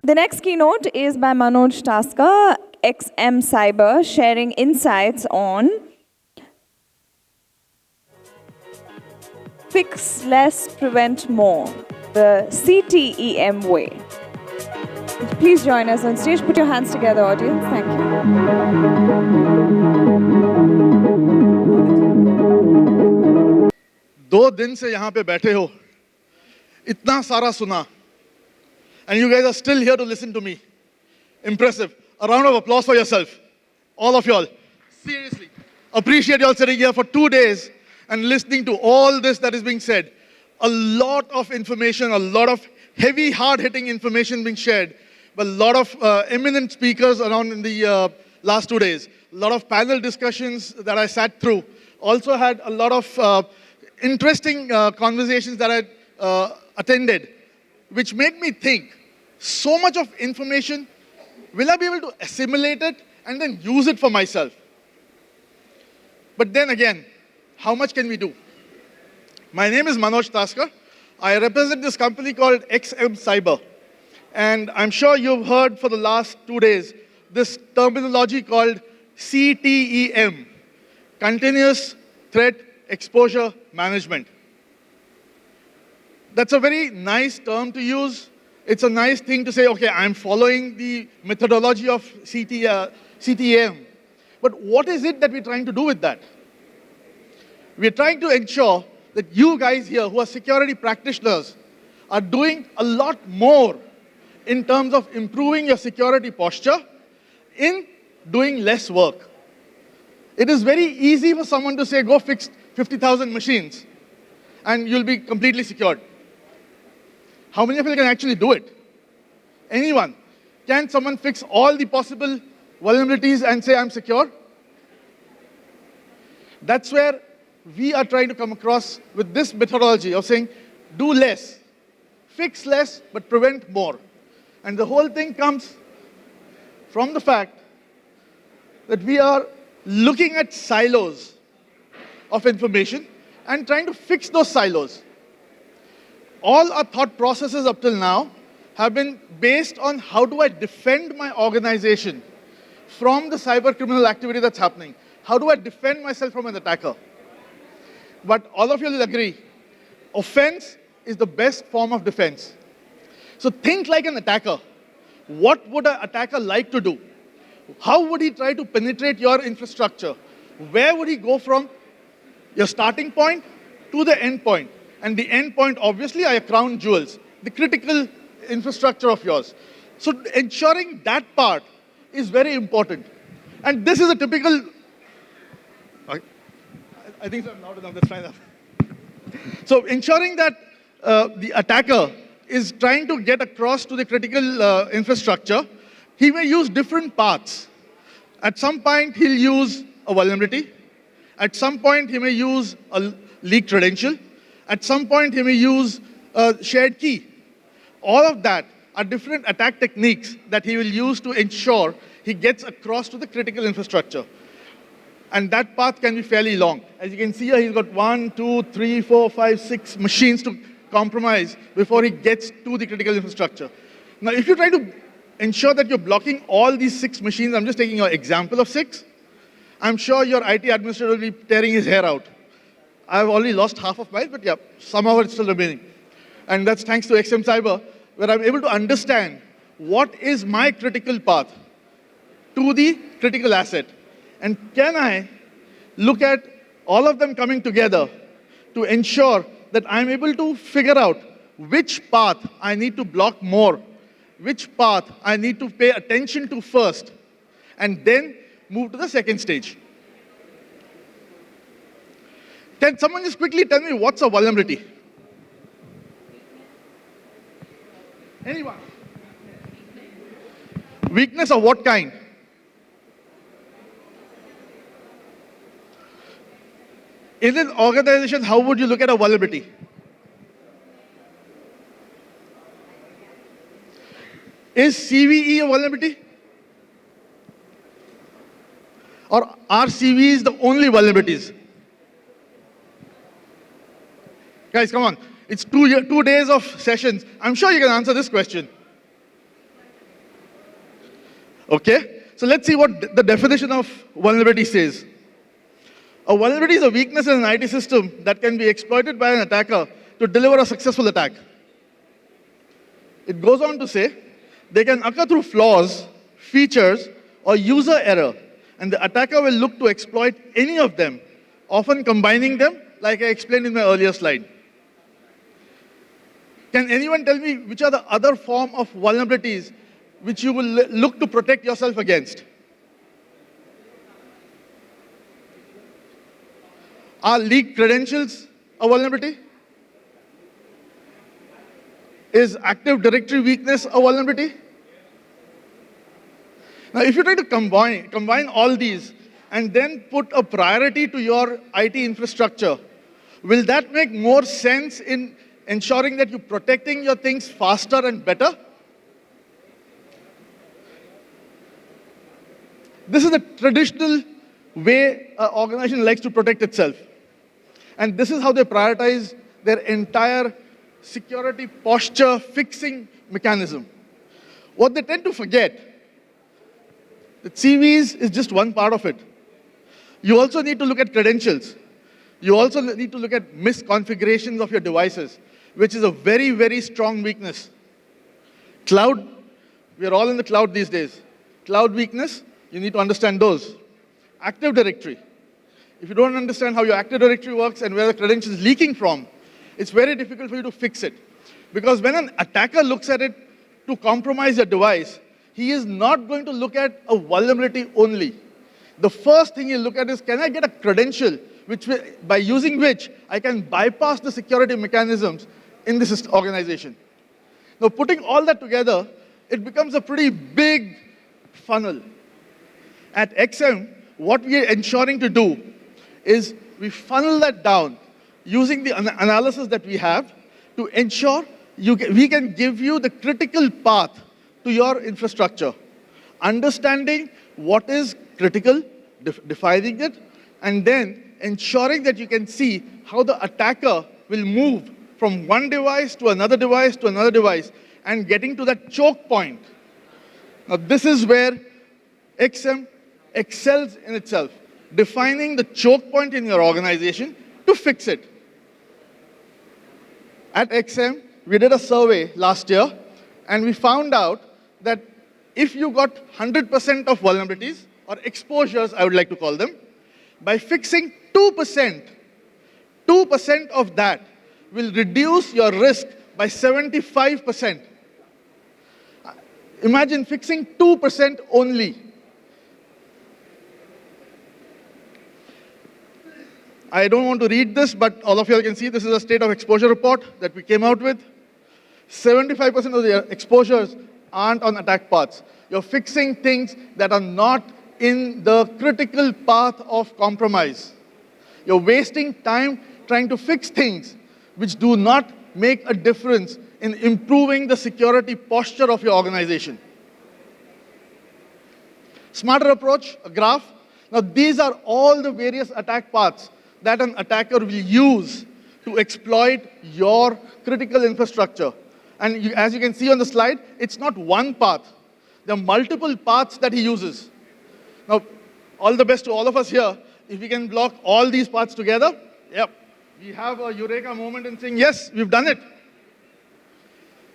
The next keynote is by Manoj Taskar, XM Cyber, sharing insights on Fix Less, Prevent More, the CTEM Way. Please join us on stage. Put your hands together, audience. Thank you. 2 दिन से यहाँ पे बैठे हो, इतना सारा सुना, and you guys are still here to listen to me. Impressive. A round of applause for yourself. All of y'all. Seriously. Appreciate y'all sitting here for 2 days and listening to all this that is being said. A lot of information, a lot of heavy, hard-hitting information being shared by a lot of eminent speakers around in the last 2 days. A lot of panel discussions that I sat through. Also had a lot of interesting conversations that I attended, which made me think, so much of information, will I be able to assimilate it and then use it for myself? But then again, how much can we do? My name is Manoj Taskar. I represent this company called XM Cyber. And I'm sure you've heard for the last 2 days this terminology called CTEM, Continuous Threat Exposure Management. That's a very nice term to use. It's a nice thing to say, okay, I'm following the methodology of CTEM. But what is it that we're trying to do with that? We're trying to ensure that you guys here who are security practitioners are doing a lot more in terms of improving your security posture in doing less work. It is very easy for someone to say, go fix 50,000 machines and you'll be completely secured. How many of you can actually do it? Anyone? Can someone fix all the possible vulnerabilities and say, I'm secure? That's where we are trying to come across with this methodology of saying, do less, fix less, but prevent more. And the whole thing comes from the fact that we are looking at silos of information and trying to fix those silos. All our thought processes up till now have been based on how do I defend my organization from the cyber criminal activity that's happening? How do I defend myself from an attacker? But all of you will agree, offense is the best form of defense. So think like an attacker. What would an attacker like to do? How would he try to penetrate your infrastructure? Where would he go from your starting point to the end point? And the end point, obviously, are your crown jewels, the critical infrastructure of yours. So ensuring that part is very important. And this is a typical... I think I'm loud enough, let's try that. So ensuring that the attacker is trying to get across to the critical infrastructure, he may use different paths. At some point, he'll use a vulnerability. At some point, he may use a leaked credential. At some point, he may use a shared key. All of that are different attack techniques that he will use to ensure he gets across to the critical infrastructure. And that path can be fairly long. As you can see here, he's got 1, 2, 3, 4, 5, 6 machines to compromise before he gets to the critical infrastructure. Now, if you try to ensure that you're blocking all these 6 machines, I'm just taking an example of 6, I'm sure your IT administrator will be tearing his hair out. I've already lost half of mine, but yeah, somehow it's still remaining. And that's thanks to XM Cyber, where I'm able to understand what is my critical path to the critical asset. And can I look at all of them coming together to ensure that I'm able to figure out which path I need to block more, which path I need to pay attention to first, and then move to the second stage. Can someone just quickly tell me what's a vulnerability? Anyone? Weakness of what kind? In an organization, how would you look at a vulnerability? Is CVE a vulnerability? Or are CVEs the only vulnerabilities? Guys, come on. It's 2 days of sessions. I'm sure you can answer this question. Okay? So let's see what the definition of vulnerability says. A vulnerability is a weakness in an IT system that can be exploited by an attacker to deliver a successful attack. It goes on to say, they can occur through flaws, features, or user error, and the attacker will look to exploit any of them, often combining them, like I explained in my earlier slide. Can anyone tell me which are the other form of vulnerabilities which you will look to protect yourself against? Are leaked credentials a vulnerability? Is Active Directory weakness a vulnerability? Now, if you try to combine all these and then put a priority to your IT infrastructure, will that make more sense in ensuring that you're protecting your things faster and better? This is the traditional way an organization likes to protect itself. And this is how they prioritize their entire security posture fixing mechanism. What they tend to forget, that CVs is just one part of it. You also need to look at credentials. You also need to look at misconfigurations of your devices, which is a very, very strong weakness. Cloud, we are all in the cloud these days. Cloud weakness, you need to understand those. Active Directory. If you don't understand how your Active Directory works and where the credentials is leaking from, it's very difficult for you to fix it. Because when an attacker looks at it to compromise your device, he is not going to look at a vulnerability only. The first thing he'll look at is, can I get a credential by using which I can bypass the security mechanisms in this organization? Now, putting all that together, it becomes a pretty big funnel. At XM, what we are ensuring to do is we funnel that down using the analysis that we have to ensure we can give you the critical path to your infrastructure. Understanding what is critical, defining it, and then ensuring that you can see how the attacker will move from one device to another device to another device and getting to that choke point. Now, this is where XM excels in itself, defining the choke point in your organization to fix it. At XM, we did a survey last year, and we found out that if you got 100% of vulnerabilities, or exposures, I would like to call them, by fixing 2% of that will reduce your risk by 75%. Imagine fixing 2% only. I don't want to read this, but all of you can see this is a state of exposure report that we came out with. 75% of the exposures aren't on attack paths. You're fixing things that are not in the critical path of compromise. You're wasting time trying to fix things which do not make a difference in improving the security posture of your organization. Smarter approach, a graph. Now, these are all the various attack paths that an attacker will use to exploit your critical infrastructure. And as you can see on the slide, it's not one path. There are multiple paths that he uses. Now, all the best to all of us here. If we can block all these paths together, yep, we have a eureka moment in saying, yes, we've done it.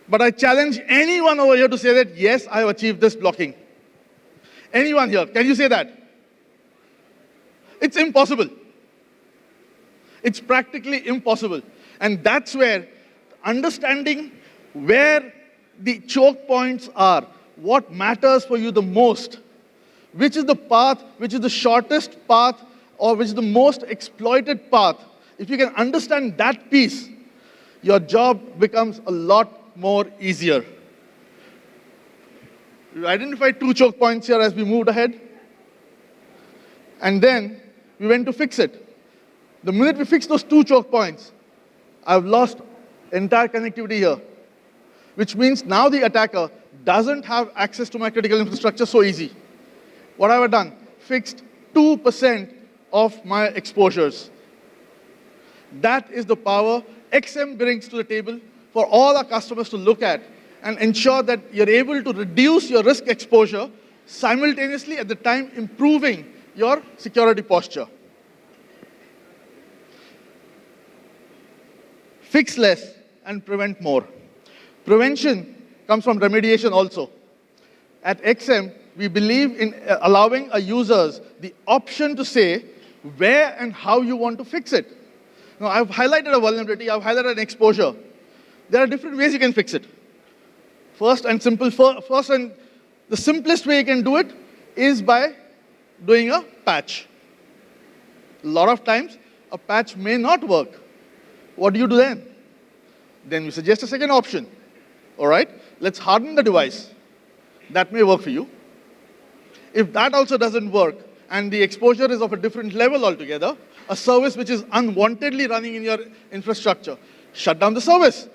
But I challenge anyone over here to say that, yes, I have achieved this blocking. Anyone here, can you say that? It's impossible. It's practically impossible. And that's where understanding where the choke points are, what matters for you the most, which is the path, which is the shortest path, or which is the most exploited path. If you can understand that piece, your job becomes a lot more easier. We identified 2 choke points here as we moved ahead. And then we went to fix it. The minute we fix those 2 choke points, I've lost entire connectivity here, which means now the attacker doesn't have access to my critical infrastructure so easy. What have I done? Fixed 2% of my exposures. That is the power XM brings to the table for all our customers to look at and ensure that you're able to reduce your risk exposure simultaneously at the time improving your security posture. Fix less and prevent more. Prevention comes from remediation also. At XM, we believe in allowing our users the option to say where and how you want to fix it. Now, I've highlighted a vulnerability, I've highlighted an exposure. There are different ways you can fix it. First and the simplest way you can do it is by doing a patch. A lot of times, a patch may not work. What do you do then? Then we suggest a second option. All right, let's harden the device. That may work for you. If that also doesn't work, and the exposure is of a different level altogether, a service which is unwantedly running in your infrastructure, shut down the service.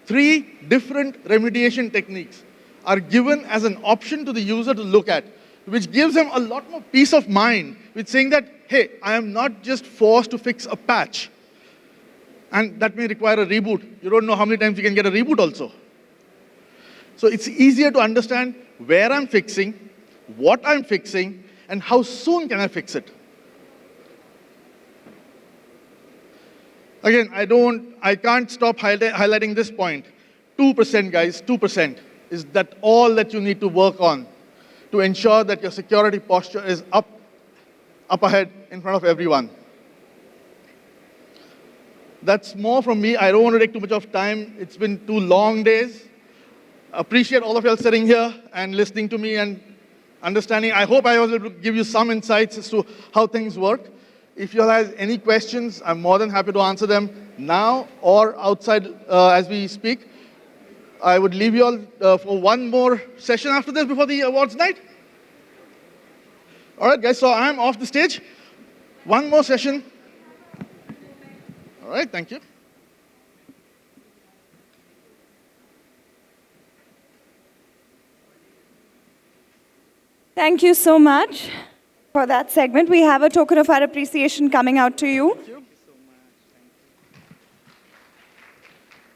3 different remediation techniques are given as an option to the user to look at, which gives them a lot more peace of mind with saying that, hey, I am not just forced to fix a patch. And that may require a reboot. You don't know how many times you can get a reboot also. So it's easier to understand where I'm fixing, what I'm fixing, and how soon can I fix it. Again, I can't stop highlighting this point. 2%, guys, 2% is that all that you need to work on to ensure that your security posture is up ahead in front of everyone. That's more from me. I don't want to take too much of time. It's been 2 long days. Appreciate all of y'all sitting here and listening to me and understanding. I hope I was able to give you some insights as to how things work. If you all have any questions, I'm more than happy to answer them now or outside as we speak. I would leave you all for one more session after this before the awards night. All right, guys, so I'm off the stage. One more session. All right, thank you. Thank you so much for that segment. We have a token of our appreciation coming out to you.